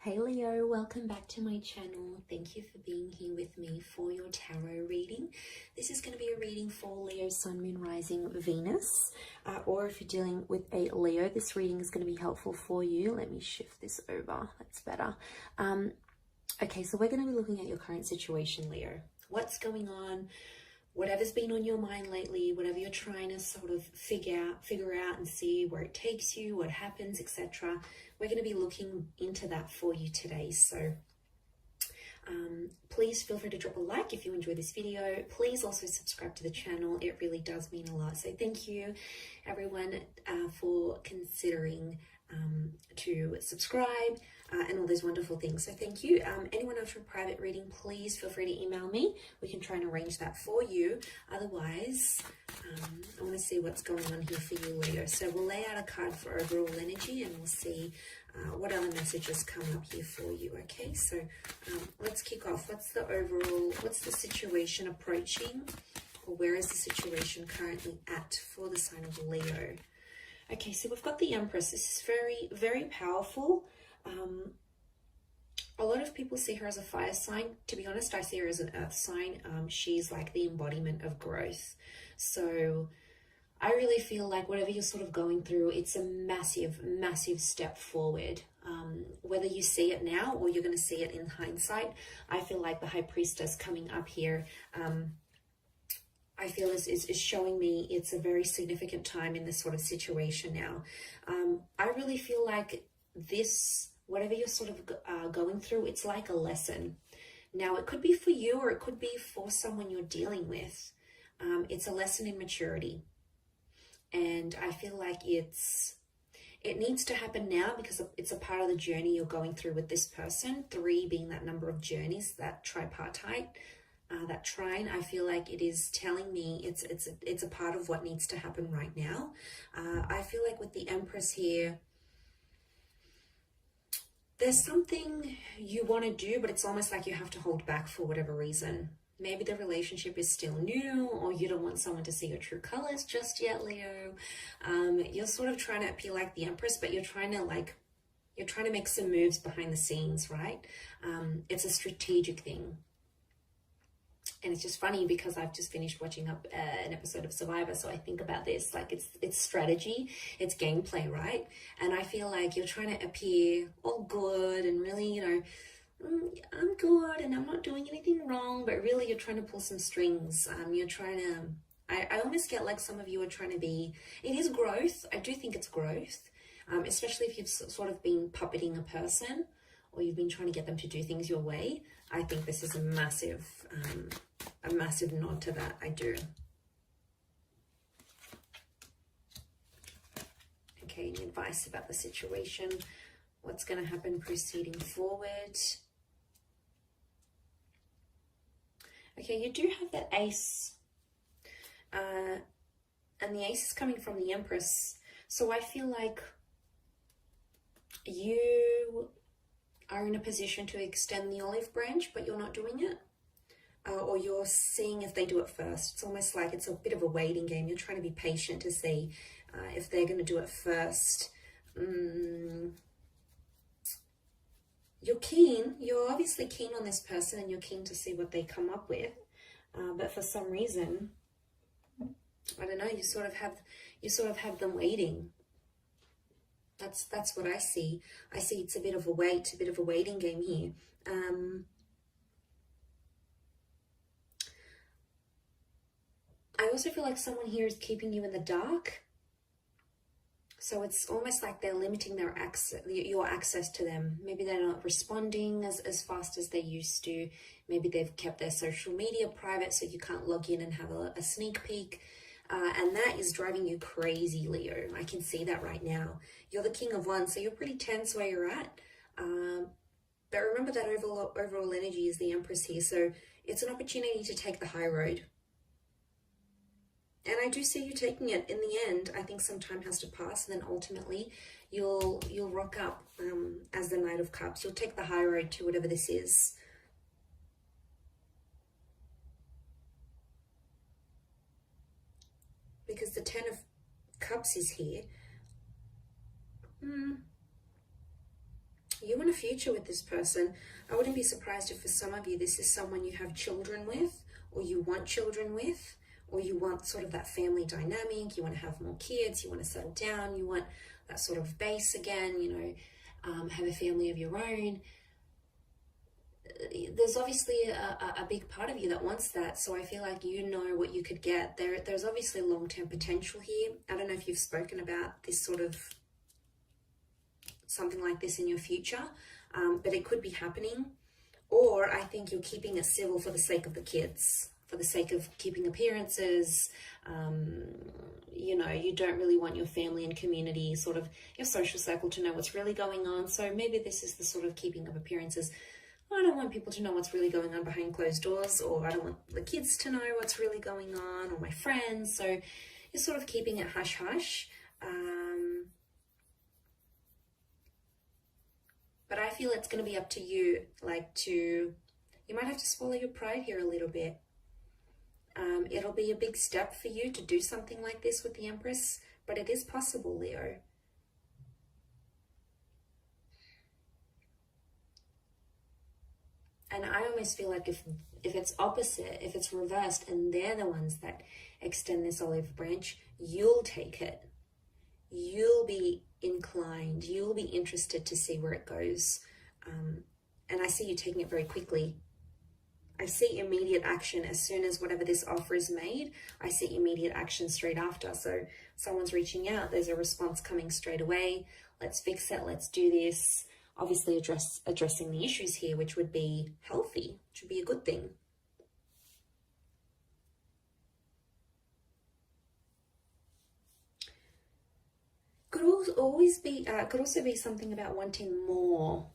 Hey Leo, welcome back to my channel. Thank you for being here with me for your tarot reading. This is going to be a reading for Leo, Sun, Moon, Rising, Venus. Or if you're dealing with a Leo, this reading is going to be helpful for you. Let me shift this over. That's better. Okay, so we're going to be looking at your current situation, Leo. What's going on? Whatever's been on your mind lately, whatever you're trying to sort of figure out and see where it takes you, what happens, etc. We're going to be looking into that for you today. So please feel free to drop a like if you enjoy this video. Please also subscribe to the channel. It really does mean a lot. So thank you everyone for considering to subscribe and all those wonderful things. So thank you. Anyone else for a private reading, please feel free to email me. We can try and arrange that for you. Otherwise, I want to see what's going on here for you, Leo. So we'll lay out a card for overall energy and we'll see what other messages come up here for you. Okay, so let's kick off. What's the situation approaching, or where is the situation currently at for the sign of Leo? Okay, so we've got the Empress. This is very, very powerful. A lot of people see her as a fire sign. To be honest, I see her as an earth sign. She's like the embodiment of growth. So I really feel like whatever you're sort of going through, it's a massive, massive step forward. Whether you see it now or you're going to see it in hindsight, I feel like the High Priestess coming up here, I feel is showing me it's a very significant time in this sort of situation now. I really feel like this, whatever you're sort of going through, it's like a lesson. Now, it could be for you or it could be for someone you're dealing with. It's a lesson in maturity. And I feel like it needs to happen now because it's a part of the journey you're going through with this person. 3 being that number of journeys, that tripartite. That trine, I feel like it is telling me it's a part of what needs to happen right now. I feel like with the Empress here, there's something you want to do, but it's almost like you have to hold back for whatever reason. Maybe the relationship is still new, or you don't want someone to see your true colors just yet, Leo. You're sort of trying to appear like the Empress, but you're trying to make some moves behind the scenes, right? It's a strategic thing. And it's just funny because I've just finished watching an episode of Survivor, so I think about this, like it's strategy, it's gameplay, right? And I feel like you're trying to appear all good and really, I'm good and I'm not doing anything wrong, but really you're trying to pull some strings. You're trying to, I almost get like some of you are trying to be, it is growth. I do think it's growth, especially if you've sort of been puppeting a person or you've been trying to get them to do things your way. I think this is a massive nod to that. I do. Okay, any advice about the situation? What's going to happen proceeding forward? Okay, you do have that Ace. And the Ace is coming from the Empress. So I feel like you are in a position to extend the olive branch, but you're not doing it. Or you're seeing if they do it first. It's almost like it's a bit of a waiting game. You're trying to be patient to see if they're going to do it first. You're keen. You're obviously keen on this person and you're keen to see what they come up with. But for some reason, I don't know, you sort of have them waiting. That's what I see. I see it's a bit of a waiting game here. I also feel like someone here is keeping you in the dark. So it's almost like they're limiting their your access to them. Maybe they're not responding as fast as they used to. Maybe they've kept their social media private so you can't log in and have a sneak peek. And that is driving you crazy, Leo. I can see that right now. You're the King of Wands, so you're pretty tense where you're at. But remember that overall energy is the Empress here. So it's an opportunity to take the high road. And I do see you taking it. In the end, I think some time has to pass, and then ultimately you'll rock up as the Knight of Cups. You'll take the high road to whatever this is. Because the 10 of Cups is here. You want a future with this person. I wouldn't be surprised if for some of you this is someone you have children with, or you want children with, or you want sort of that family dynamic. You want to have more kids, you want to settle down, you want that sort of base again, you know, have a family of your own. There's obviously a big part of you that wants that, so I feel like you know what you could get. There's obviously long-term potential here. I don't know if you've spoken about this sort of something like this in your future, but it could be happening. Or I think you're keeping it civil for the sake of the kids, for the sake of keeping appearances. You know, you don't really want your family and community, sort of your social circle, to know what's really going on. So maybe this is the sort of keeping of appearances. I don't want people to know what's really going on behind closed doors, or I don't want the kids to know what's really going on, or my friends. So you're sort of keeping it hush hush. But I feel it's going to be up to you, you might have to swallow your pride here a little bit. It'll be a big step for you to do something like this with the Empress, but it is possible, Leo. And I almost feel like if it's opposite, if it's reversed, and they're the ones that extend this olive branch, you'll take it. You'll be inclined, you'll be interested to see where it goes. And I see you taking it very quickly. I see immediate action as soon as whatever this offer is made. I see immediate action straight after. So someone's reaching out, there's a response coming straight away. Let's fix it, let's do this. Obviously addressing the issues here, which would be healthy, which would be a good thing. Could also be something about wanting more.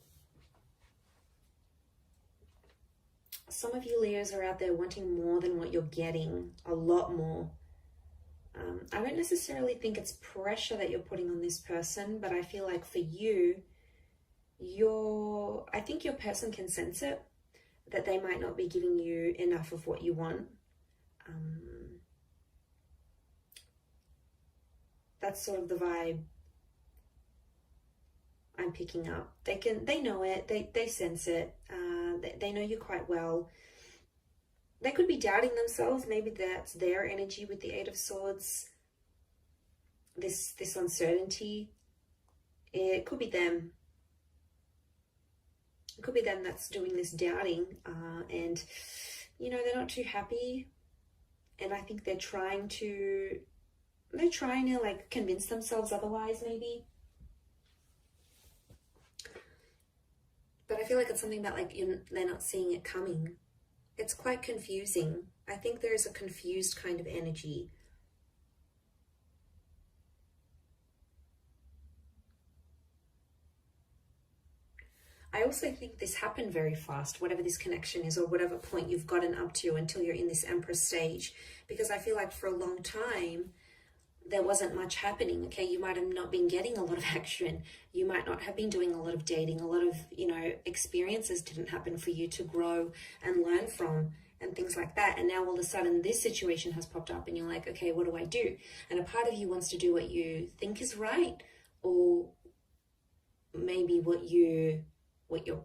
Some of you Leos are out there wanting more than what you're getting, a lot more. I don't necessarily think it's pressure that you're putting on this person, but I feel like for you, I think your person can sense it, that they might not be giving you enough of what you want. That's sort of the vibe I'm picking up. They know it, they sense it, they know you quite well. They could be doubting themselves. Maybe that's their energy with the Eight of Swords. This uncertainty. It could be them. It could be them that's doing this doubting, and you know, they're not too happy, and I think they're trying to like convince themselves otherwise, maybe. But I feel like it's something about like they're not seeing it coming. It's quite confusing. I think there is a confused kind of energy. I also think this happened very fast, whatever this connection is, or whatever point you've gotten up to until you're in this Empress stage, because I feel like for a long time, there wasn't much happening. Okay, you might have not been getting a lot of action. You might not have been doing a lot of dating. A lot of, you know, experiences didn't happen for you to grow and learn from and things like that. And now all of a sudden this situation has popped up and you're like, okay, what do I do? And a part of you wants to do what you think is right, or maybe what your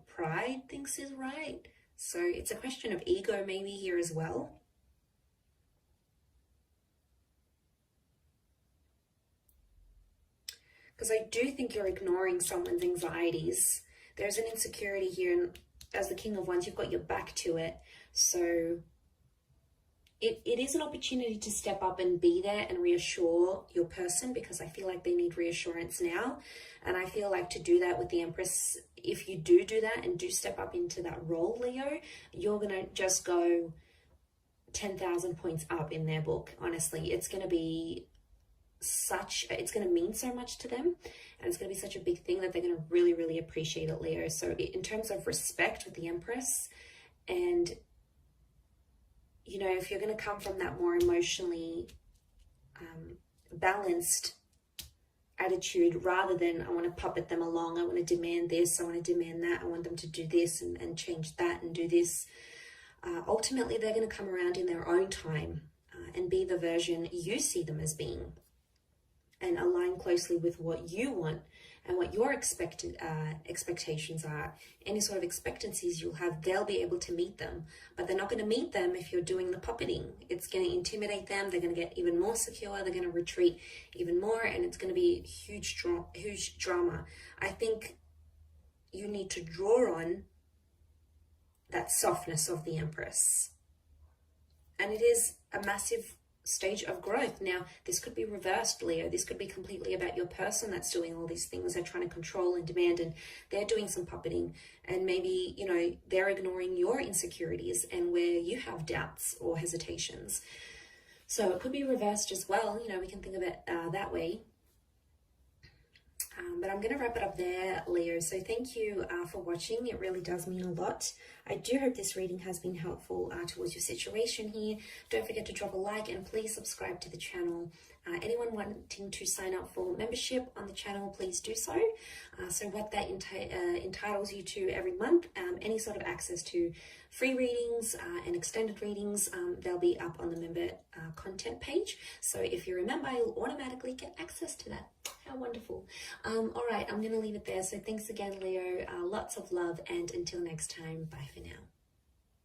pride thinks is right. So it's a question of ego maybe here as well. Because I do think you're ignoring someone's anxieties. There's an insecurity here, and as the King of Wands, you've got your back to it. So it is an opportunity to step up and be there and reassure your person, because I feel like they need reassurance now. And I feel like to do that with the Empress, if you do that and do step up into that role, Leo, you're going to just go 10,000 points up in their book. Honestly, it's going to be it's going to mean so much to them, and it's going to be such a big thing that they're going to really, really appreciate it, Leo. So in terms of respect with the Empress, and you know, if you're going to come from that more emotionally balanced attitude, rather than I want to puppet them along, I want to demand this, I want to demand that, I want them to do this and change that and do this, ultimately they're going to come around in their own time and be the version you see them as being. and align closely with what you want and what your expectations are. Any sort of expectancies you'll have, they'll be able to meet them, but they're not going to meet them if you're doing the puppeting. It's going to intimidate them. They're going to get even more secure. They're going to retreat even more, and it's going to be huge drama. I think you need to draw on that softness of the Empress, and it is a massive stage of growth. Now, this could be reversed, Leo. This could be completely about your person that's doing all these things. They're trying to control and demand, and they're doing some puppeting, and maybe, you know, they're ignoring your insecurities and where you have doubts or hesitations. So it could be reversed as well. You know, we can think of it that way. But I'm going to wrap it up there, Leo. So thank you for watching. It really does mean a lot. I do hope this reading has been helpful towards your situation here. Don't forget to drop a like and please subscribe to the channel. Anyone wanting to sign up for membership on the channel, please do so. So what that entitles you to every month, any sort of access to free readings and extended readings, they'll be up on the member content page. So if you're a member, you'll automatically get access to that. How wonderful. All right, I'm going to leave it there. So thanks again, Leo. Lots of love, and until next time, bye for now.